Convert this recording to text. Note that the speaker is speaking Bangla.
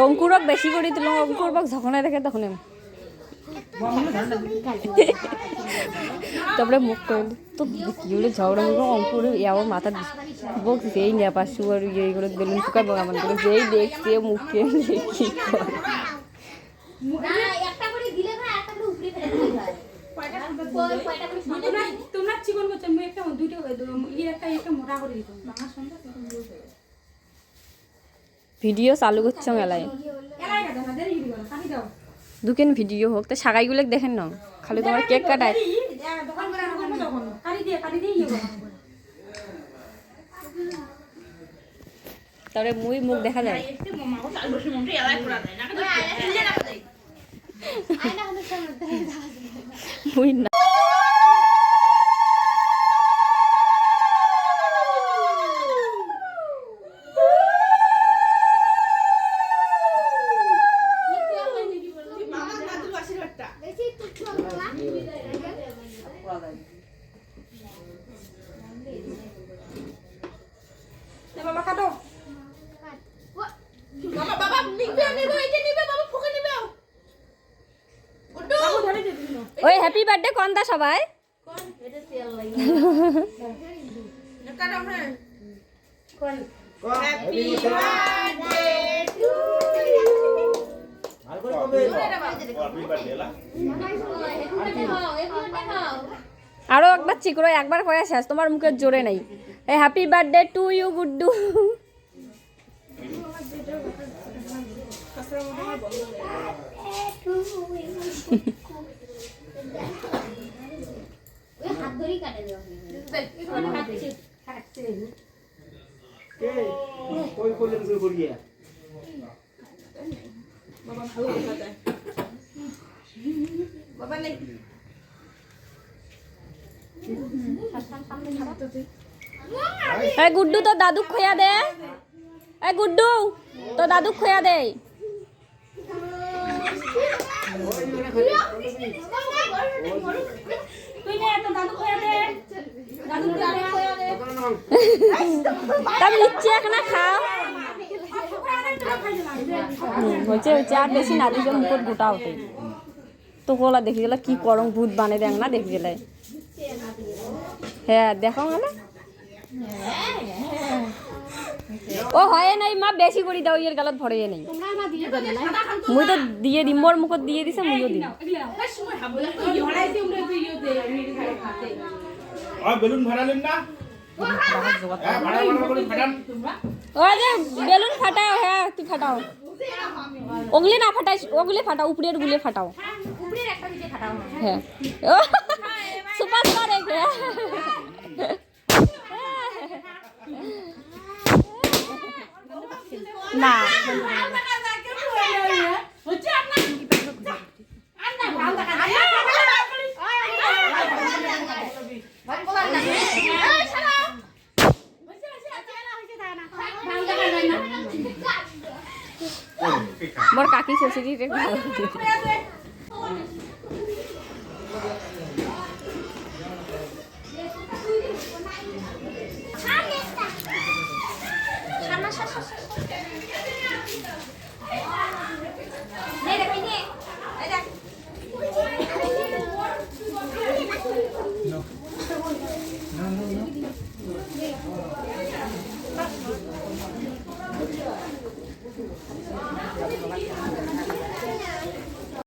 অঙ্কুরক বেশি করে দিলাম, অঙ্কুরক যখন দেখে তখন তারপরে মুখ করে তো কি বলে ঝগড়া মুখ অঙ্কুর আমার মাথা বলছি যেই নেপা শুয়ার ইয়ে করে বেলুন ফুকা বগামান করে যেই দেখছে মুখে কি করে তোমরা চিকন করছো আমি একটা দুটো একটা মোটা করে দিতাম ভিডিও চালু করছো মেলায় দুকেন ভিডিও হোক তো সাগাইগুলো দেখেন না খালি তোমার কেক কাটায় তারপরে মুই মুখ দেখা যায় মুই না বাবা কাটো বাবা বাবা নিবে নিবে এটা নিবে বাবা ফুকে নিবে ওটো বাবু ধরে দে দিন ওই হ্যাপি বার্থডে কোনটা সবাই কোন এটা তেল লাগি না কাটো হ্যাঁ কোন হ্যাপি বার্থডে টু ইউ আর কই কবে হ্যাপি বার্থডে লা আরো একবার চিকরো একবার কয়ে শেষ তোমার মুখের জোরে নাই এই happy birthday to you Guddu হাত ধরি কাটে দেওয়া কে কই কইলেন শুরু করিয়া বাবা ভালো কথা যায় বাবা নেই এই গুড্ডু তো দাদু খোয়া দে এই গুড্ডু তো দাদু খোয়া দে তুই নে তো দাদু খোয়া দে দাদু খোয়া দে তবে নিচ্ছে না খাও হচ্ছে হচ্ছে আর বেশি না দুজন মুখত গোটা ওঠে তো কোলা দেখি গেলে কি করং ভূত বানে দেখ না দেখি গেলে হ্যাঁ দেখো না ও হয় নাই মা বেশি করে দাও এর গালত ভরে নাই মুই তো দিয়ে দিম মোর মুখত দিয়ে দিছে মুইও দিম বেলুন ভাড়ালেন না ও যে বেলুন ফাটাও হ্যাঁ তুই ফাটাও ওগুলি না ফাটাইস ওগুলি ফাটাও উপরের গুলি ফাটাও হ্যাঁ ও সুপার স্টার এক না মোর কাকি শ্বশুরি রে নে রে ভাই নে